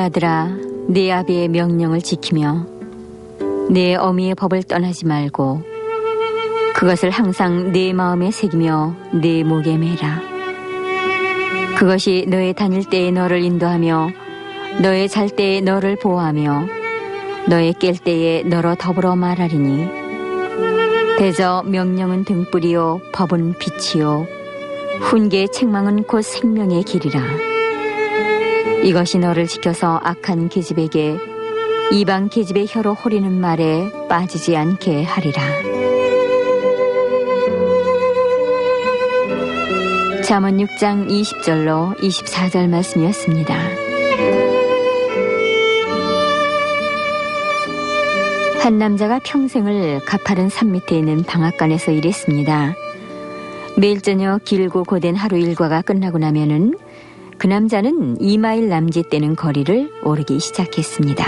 내 아들아, 네 아비의 명령을 지키며 내 어미의 법을 떠나지 말고 그것을 항상 네 마음에 새기며 네 목에 매라. 그것이 너의 다닐 때에 너를 인도하며 너의 잘 때에 너를 보호하며 너의 깰 때에 너로 더불어 말하리니 대저 명령은 등불이요 법은 빛이요 훈계의 책망은 곧 생명의 길이라. 이것이 너를 지켜서 악한 계집에게 이방 계집의 혀로 호리는 말에 빠지지 않게 하리라. 잠언 6장 20절로 24절 말씀이었습니다. 한 남자가 평생을 가파른 산 밑에 있는 방앗간에서 일했습니다. 매일 저녁 길고 고된 하루 일과가 끝나고 나면은 그 남자는 2마일 남짓되는 거리를 오르기 시작했습니다.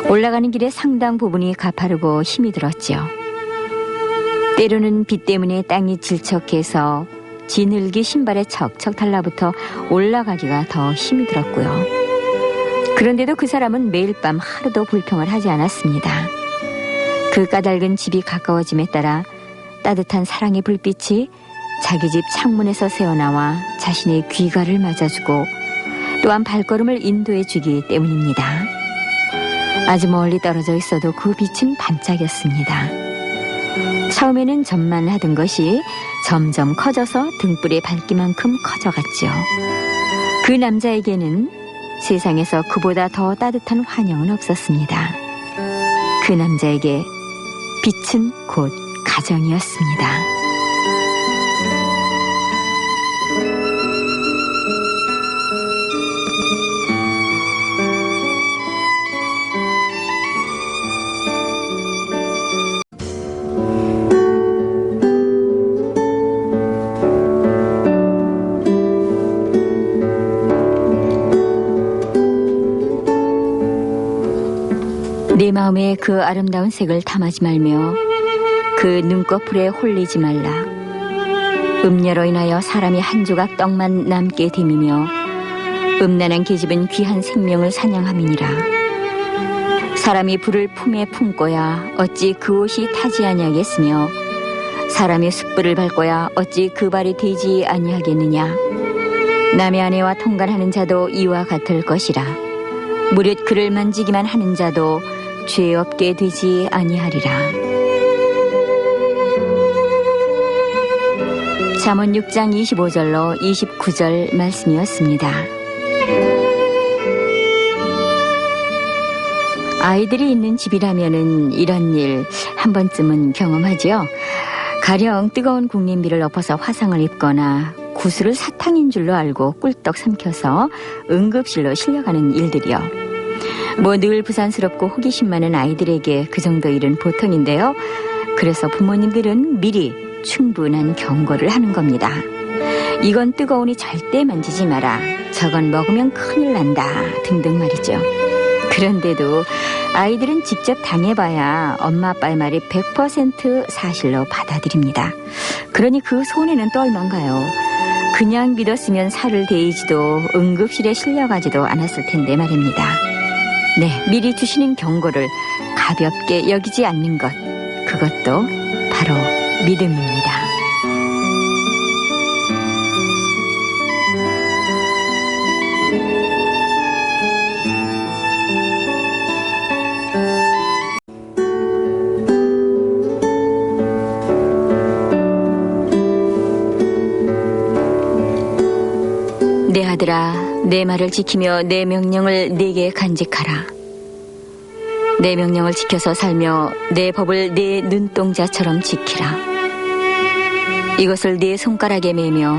올라가는 길에 상당 부분이 가파르고 힘이 들었죠. 때로는 비 때문에 땅이 질척해서 지늘기 신발에 척척 달라붙어 올라가기가 더 힘이 들었고요. 그런데도 그 사람은 매일 밤 하루도 불평을 하지 않았습니다. 그 까닭은 집이 가까워짐에 따라 따뜻한 사랑의 불빛이 자기 집 창문에서 새어나와 자신의 귀가를 맞아주고 또한 발걸음을 인도해주기 때문입니다. 아주 멀리 떨어져 있어도 그 빛은 반짝였습니다. 처음에는 점만 하던 것이 점점 커져서 등불의 밝기만큼 커져갔죠. 그 남자에게는 세상에서 그보다 더 따뜻한 환영은 없었습니다. 그 남자에게 빛은 곧 가정이었습니다. 내 마음에 그 아름다운 색을 탐하지 말며 그 눈꺼풀에 홀리지 말라. 음녀로 인하여 사람이 한 조각 떡만 남게 됨이며 음란한 계집은 귀한 생명을 사냥함이니라. 사람이 불을 품에 품고야 어찌 그 옷이 타지 아니하겠으며 사람이 숯불을 밟고야 어찌 그 발이 되지 아니하겠느냐. 남의 아내와 통관하는 자도 이와 같을 것이라. 무릇 그를 만지기만 하는 자도 죄 없게 되지 아니하리라. 잠언 6장 25절로 29절 말씀이었습니다. 아이들이 있는 집이라면은 이런 일 한 번쯤은 경험하지요. 가령 뜨거운 국림비를 엎어서 화상을 입거나 구슬을 사탕인 줄로 알고 꿀떡 삼켜서 응급실로 실려가는 일들이요. 뭐 늘 부산스럽고 호기심 많은 아이들에게 그 정도 일은 보통인데요. 그래서 부모님들은 미리 충분한 경고를 하는 겁니다. 이건 뜨거우니 절대 만지지 마라. 저건 먹으면 큰일 난다. 등등 말이죠. 그런데도 아이들은 직접 당해봐야 엄마 아빠의 말이 100% 사실로 받아들입니다. 그러니 그 손해는 또 얼만가요. 그냥 믿었으면 살을 데이지도 응급실에 실려가지도 않았을 텐데 말입니다. 네, 미리 주시는 경고를 가볍게 여기지 않는 것, 그것도 바로 믿음입니다. 내 아들아, 내 말을 지키며 내 명령을 네게 간직하라. 내 명령을 지켜서 살며 내 법을 네 눈동자처럼 지키라. 이것을 네 손가락에 매며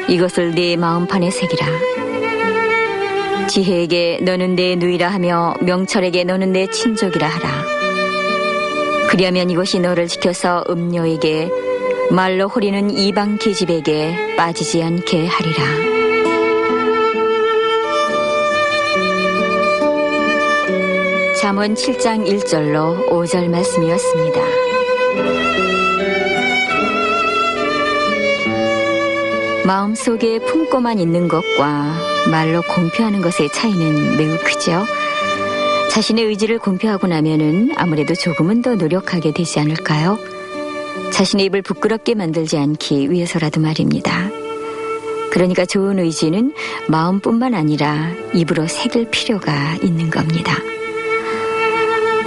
이것을 네 마음판에 새기라. 지혜에게 너는 내 누이라 하며 명철에게 너는 내 친족이라 하라. 그리하면 이것이 너를 지켜서 음녀에게 말로 호리는 이방 계집에게 빠지지 않게 하리라. 잠언 7장 1절로 5절 말씀이었습니다. 마음속에 품고만 있는 것과 말로 공표하는 것의 차이는 매우 크죠. 자신의 의지를 공표하고 나면은 아무래도 조금은 더 노력하게 되지 않을까요? 자신의 입을 부끄럽게 만들지 않기 위해서라도 말입니다. 그러니까 좋은 의지는 마음뿐만 아니라 입으로 새길 필요가 있는 겁니다.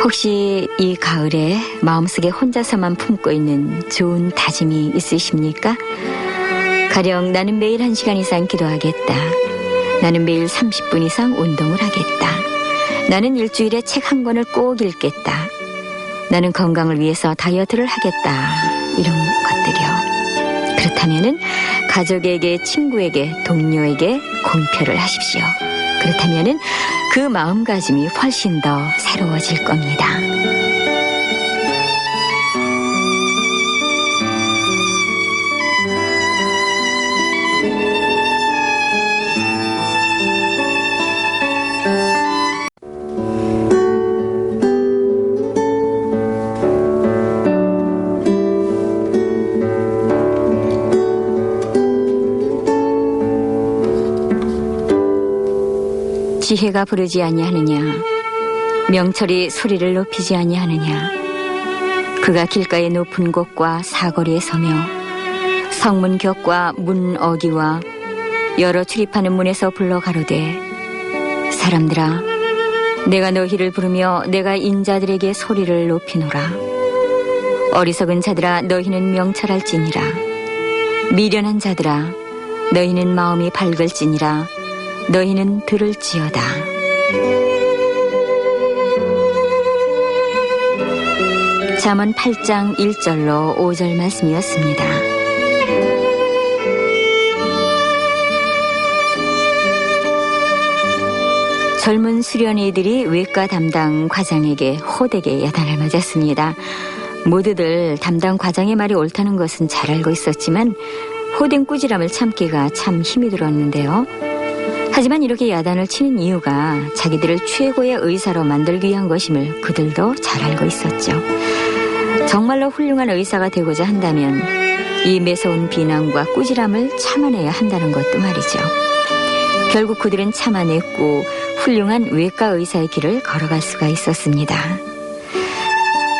혹시 이 가을에 마음속에 혼자서만 품고 있는 좋은 다짐이 있으십니까? 가령 나는 매일 1시간 이상 기도하겠다. 나는 매일 30분 이상 운동을 하겠다. 나는 일주일에 책 한 권을 꼭 읽겠다. 나는 건강을 위해서 다이어트를 하겠다. 이런 것들이요. 그렇다면은 가족에게, 친구에게, 동료에게 공표를 하십시오. 그렇다면은 그 마음가짐이 훨씬 더 새로워질 겁니다. 지혜가 부르지 아니하느냐, 명철이 소리를 높이지 아니하느냐. 그가 길가의 높은 곳과 사거리에 서며 성문 격과 문 어기와 여러 출입하는 문에서 불러 가로되, 사람들아, 내가 너희를 부르며 내가 인자들에게 소리를 높이노라. 어리석은 자들아, 너희는 명철할지니라. 미련한 자들아, 너희는 마음이 밝을지니라. 너희는 들을지어다. 잠언 8장 1절로 5절 말씀이었습니다. 젊은 수련이들이 외과 담당 과장에게 호되게 야단을 맞았습니다. 모두들 담당 과장의 말이 옳다는 것은 잘 알고 있었지만 호된 꾸지람을 참기가 참 힘이 들었는데요. 하지만 이렇게 야단을 치는 이유가 자기들을 최고의 의사로 만들기 위한 것임을 그들도 잘 알고 있었죠. 정말로 훌륭한 의사가 되고자 한다면 이 매서운 비난과 꾸지람을 참아내야 한다는 것도 말이죠. 결국 그들은 참아냈고 훌륭한 외과 의사의 길을 걸어갈 수가 있었습니다.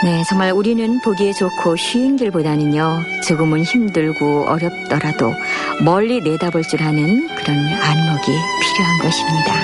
네, 정말 우리는 보기에 좋고 쉬운 길보다는요, 조금은 힘들고 어렵더라도 멀리 내다볼 줄 아는 그런 안목이 필요한 것입니다.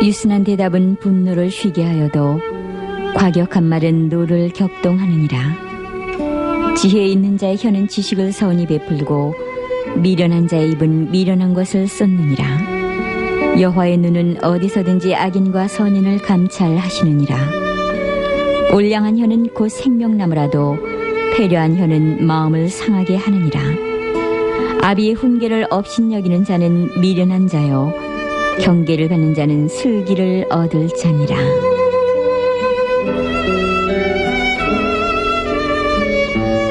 유순한 대답은 분노를 쉬게 하여도 과격한 말은 노를 격동하느니라. 지혜 있는 자의 혀는 지식을 서운히 베풀고 미련한 자의 입은 미련한 것을 쏟느니라. 여호와의 눈은 어디서든지 악인과 선인을 감찰하시느니라. 올량한 혀는 곧 생명나무라도 패려한 혀는 마음을 상하게 하느니라. 아비의 훈계를 업신여기는 자는 미련한 자요 경계를 받는 자는 슬기를 얻을 자니라.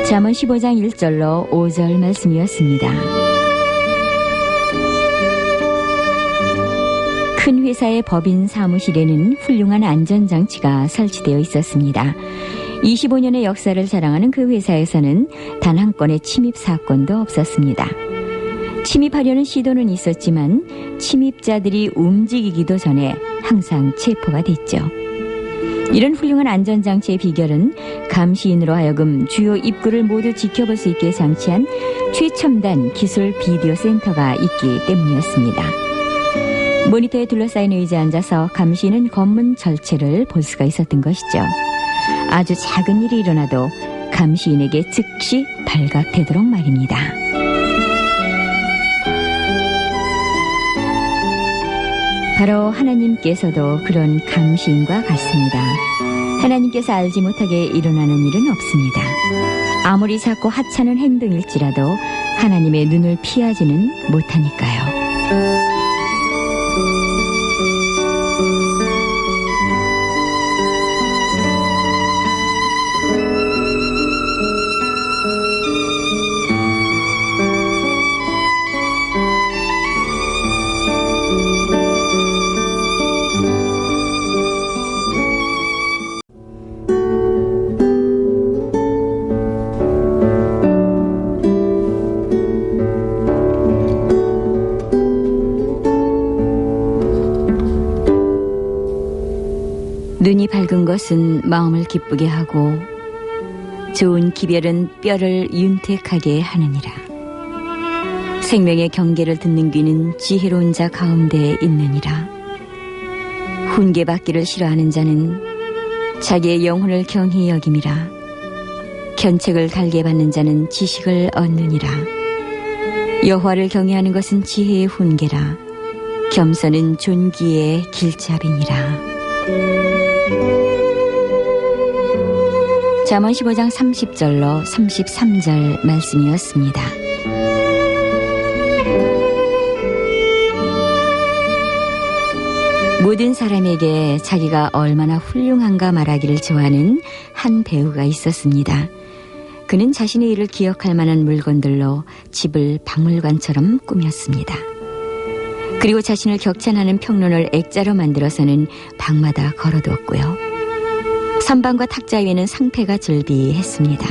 잠언 15장 1절로 5절 말씀이었습니다. 큰 회사의 법인 사무실에는 훌륭한 안전장치가 설치되어 있었습니다. 25년의 역사를 자랑하는 그 회사에서는 단 한 건의 침입 사건도 없었습니다. 침입하려는 시도는 있었지만 침입자들이 움직이기도 전에 항상 체포가 됐죠. 이런 훌륭한 안전장치의 비결은 감시인으로 하여금 주요 입구를 모두 지켜볼 수 있게 장치한 최첨단 기술 비디오 센터가 있기 때문이었습니다. 모니터에 둘러싸인 의자에 앉아서 감시인은 검문 절체를 볼 수가 있었던 것이죠. 아주 작은 일이 일어나도 감시인에게 즉시 발각되도록 말입니다. 바로 하나님께서도 그런 감시인과 같습니다. 하나님께서 알지 못하게 일어나는 일은 없습니다. 아무리 작고 하찮은 행동일지라도 하나님의 눈을 피하지는 못하니까요. 눈이 밝은 것은 마음을 기쁘게 하고 좋은 기별은 뼈를 윤택하게 하느니라. 생명의 경계를 듣는 귀는 지혜로운 자 가운데 있느니라. 훈계받기를 싫어하는 자는 자기의 영혼을 경히 여김이라. 견책을 달게 받는 자는 지식을 얻느니라. 여호와를 경외하는 것은 지혜의 훈계라. 겸손은 존귀의 길잡이니라. 잠언 15장 30절로 33절 말씀이었습니다. 모든 사람에게 자기가 얼마나 훌륭한가 말하기를 좋아하는 한 배우가 있었습니다. 그는 자신의 일을 기억할 만한 물건들로 집을 박물관처럼 꾸몄습니다. 그리고 자신을 격찬하는 평론을 액자로 만들어서는 방마다 걸어두었고요. 선반과 탁자 위에는 상패가 즐비했습니다.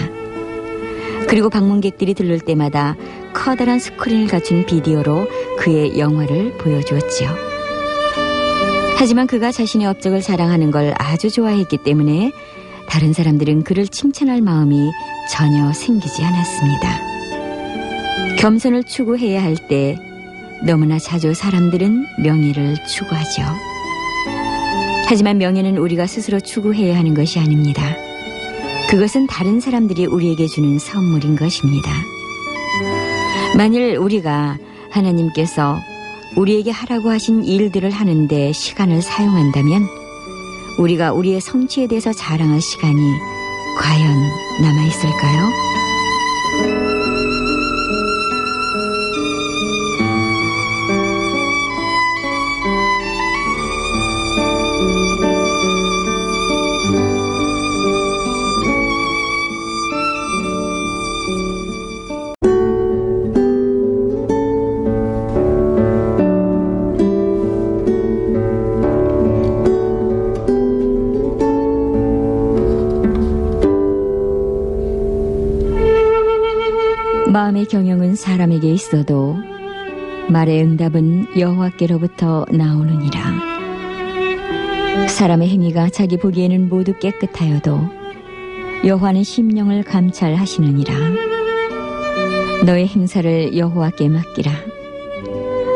그리고 방문객들이 들를 때마다 커다란 스크린을 갖춘 비디오로 그의 영화를 보여주었지요. 하지만 그가 자신의 업적을 자랑하는 걸 아주 좋아했기 때문에 다른 사람들은 그를 칭찬할 마음이 전혀 생기지 않았습니다. 겸손을 추구해야 할 때 너무나 자주 사람들은 명예를 추구하죠. 하지만 명예는 우리가 스스로 추구해야 하는 것이 아닙니다. 그것은 다른 사람들이 우리에게 주는 선물인 것입니다. 만일 우리가 하나님께서 우리에게 하라고 하신 일들을 하는데 시간을 사용한다면 우리가 우리의 성취에 대해서 자랑할 시간이 과연 남아있을까요? 마음의 경영은 사람에게 있어도 말의 응답은 여호와께로부터 나오느니라. 사람의 행위가 자기 보기에는 모두 깨끗하여도 여호와는 심령을 감찰하시느니라. 너의 행사를 여호와께 맡기라.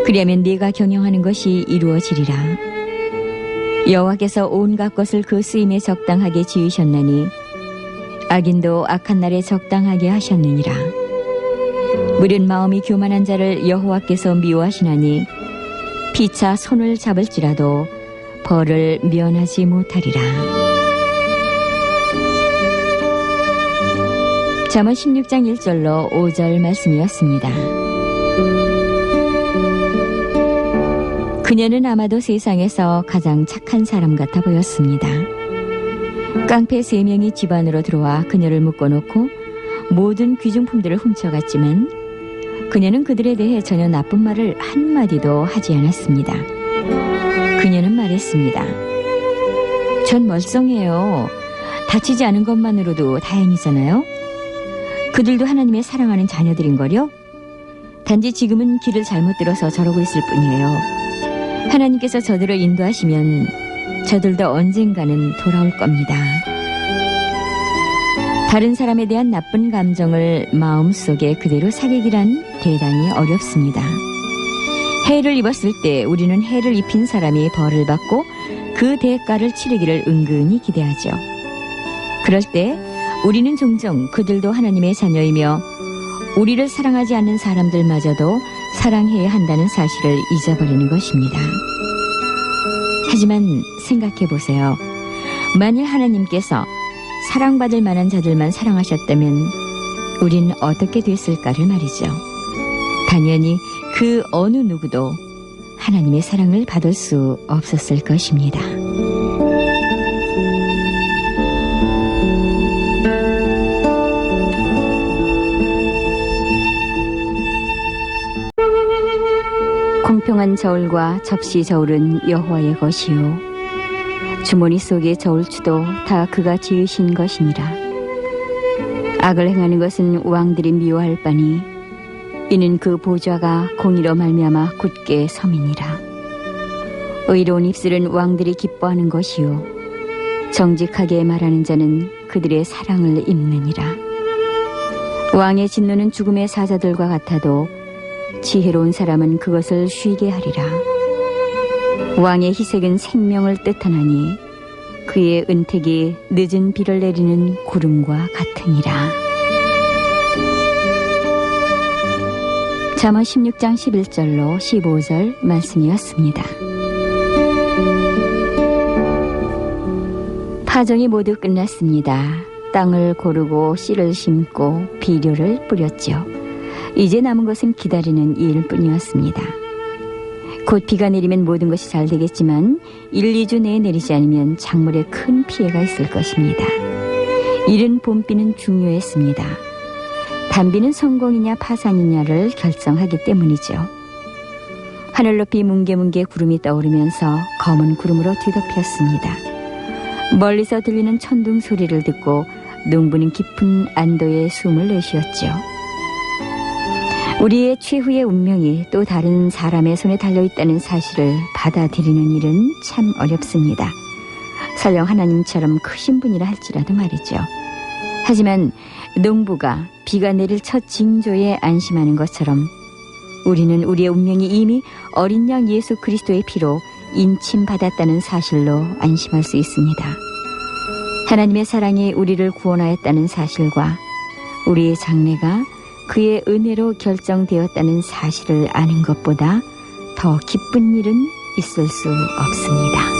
그리하면 네가 경영하는 것이 이루어지리라. 여호와께서 온갖 것을 그 쓰임에 적당하게 지으셨나니 악인도 악한 날에 적당하게 하셨느니라. 무릇 마음이 교만한 자를 여호와께서 미워하시나니 피차 손을 잡을지라도 벌을 면하지 못하리라. 잠언 16장 1절로 5절 말씀이었습니다. 그녀는 아마도 세상에서 가장 착한 사람 같아 보였습니다. 깡패 3명이 집 안으로 들어와 그녀를 묶어놓고 모든 귀중품들을 훔쳐갔지만 그녀는 그들에 대해 전혀 나쁜 말을 한마디도 하지 않았습니다. 그녀는 말했습니다. 전 멀쩡해요. 다치지 않은 것만으로도 다행이잖아요. 그들도 하나님의 사랑하는 자녀들인걸요? 단지 지금은 길을 잘못 들어서 저러고 있을 뿐이에요. 하나님께서 저들을 인도하시면 저들도 언젠가는 돌아올 겁니다. 다른 사람에 대한 나쁜 감정을 마음속에 그대로 사귀기란 대단히 어렵습니다. 해를 입었을 때 우리는 해를 입힌 사람이 벌을 받고 그 대가를 치르기를 은근히 기대하죠. 그럴 때 우리는 종종 그들도 하나님의 자녀이며 우리를 사랑하지 않는 사람들마저도 사랑해야 한다는 사실을 잊어버리는 것입니다. 하지만 생각해 보세요. 만일 하나님께서 사랑받을 만한 자들만 사랑하셨다면 우린 어떻게 됐을까를 말이죠. 당연히 그 어느 누구도 하나님의 사랑을 받을 수 없었을 것입니다. 공평한 저울과 접시 저울은 여호와의 것이요 주머니 속의 저울추도 다 그가 지으신 것이니라. 악을 행하는 것은 왕들이 미워할 바니 이는 그 보좌가 공의로 말미암아 굳게 섬이니라. 의로운 입술은 왕들이 기뻐하는 것이요 정직하게 말하는 자는 그들의 사랑을 입느니라. 왕의 진노는 죽음의 사자들과 같아도 지혜로운 사람은 그것을 쉬게 하리라. 왕의 희색은 생명을 뜻하나니 그의 은택이 늦은 비를 내리는 구름과 같으니라. 잠언 16장 11절로 15절 말씀이었습니다. 파종이 모두 끝났습니다. 땅을 고르고 씨를 심고 비료를 뿌렸죠. 이제 남은 것은 기다리는 일뿐이었습니다. 곧 비가 내리면 모든 것이 잘 되겠지만 1, 2주 내에 내리지 않으면 작물에 큰 피해가 있을 것입니다. 이른 봄비는 중요했습니다. 단비는 성공이냐 파산이냐를 결정하기 때문이죠. 하늘 높이 뭉게뭉게 구름이 떠오르면서 검은 구름으로 뒤덮였습니다. 멀리서 들리는 천둥 소리를 듣고 농부는 깊은 안도의 숨을 내쉬었죠. 우리의 최후의 운명이 또 다른 사람의 손에 달려있다는 사실을 받아들이는 일은 참 어렵습니다. 설령 하나님처럼 크신 분이라 할지라도 말이죠. 하지만 농부가 비가 내릴 첫 징조에 안심하는 것처럼 우리는 우리의 운명이 이미 어린 양 예수 그리스도의 피로 인침받았다는 사실로 안심할 수 있습니다. 하나님의 사랑이 우리를 구원하였다는 사실과 우리의 장래가 그의 은혜로 결정되었다는 사실을 아는 것보다 더 기쁜 일은 있을 수 없습니다.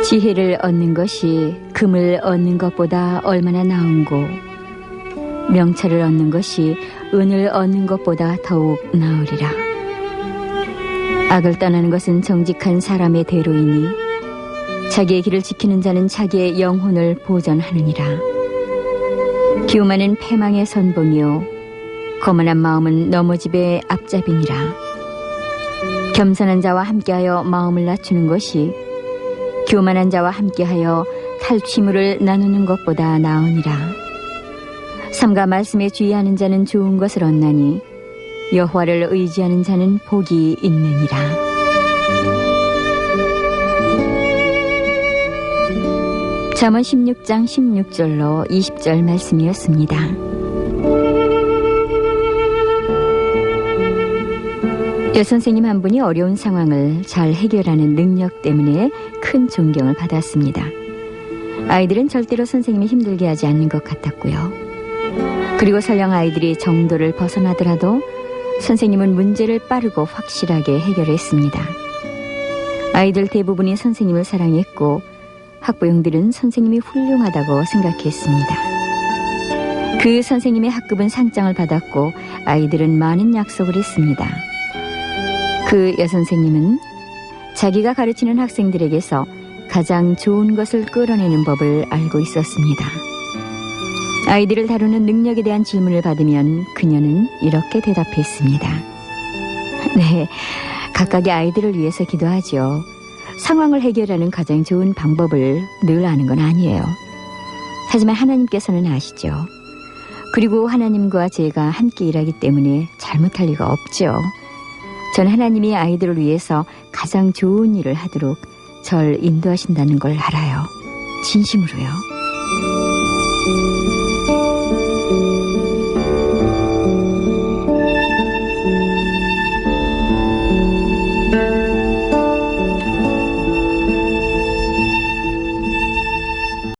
지혜를 얻는 것이 금을 얻는 것보다 얼마나 나은고 명철을 얻는 것이 은을 얻는 것보다 더욱 나으리라. 악을 떠나는 것은 정직한 사람의 대로이니 자기의 길을 지키는 자는 자기의 영혼을 보전하느니라. 기우만은 패망의 선봉이요 거만한 마음은 넘어집의 앞잡이니라. 겸손한 자와 함께하여 마음을 낮추는 것이 교만한 자와 함께하여 탈취물을 나누는 것보다 나으니라. 삼가 말씀에 주의하는 자는 좋은 것을 얻나니 여호와를 의지하는 자는 복이 있느니라. 잠언 16장 16절로 20절 말씀이었습니다. 여선생님 한 분이 어려운 상황을 잘 해결하는 능력 때문에 큰 존경을 받았습니다. 아이들은 절대로 선생님이 힘들게 하지 않는 것 같았고요. 그리고 설령 아이들이 정도를 벗어나더라도 선생님은 문제를 빠르고 확실하게 해결했습니다. 아이들 대부분이 선생님을 사랑했고 학부형들은 선생님이 훌륭하다고 생각했습니다. 그 선생님의 학급은 상장을 받았고 아이들은 많은 약속을 했습니다. 그 여선생님은 자기가 가르치는 학생들에게서 가장 좋은 것을 끌어내는 법을 알고 있었습니다. 아이들을 다루는 능력에 대한 질문을 받으면 그녀는 이렇게 대답했습니다. 네, 각각의 아이들을 위해서 기도하죠. 상황을 해결하는 가장 좋은 방법을 늘 아는 건 아니에요. 하지만 하나님께서는 아시죠. 그리고 하나님과 제가 함께 일하기 때문에 잘못할 리가 없죠. 전 하나님이 아이들을 위해서 가장 좋은 일을 하도록 절 인도하신다는 걸 알아요. 진심으로요.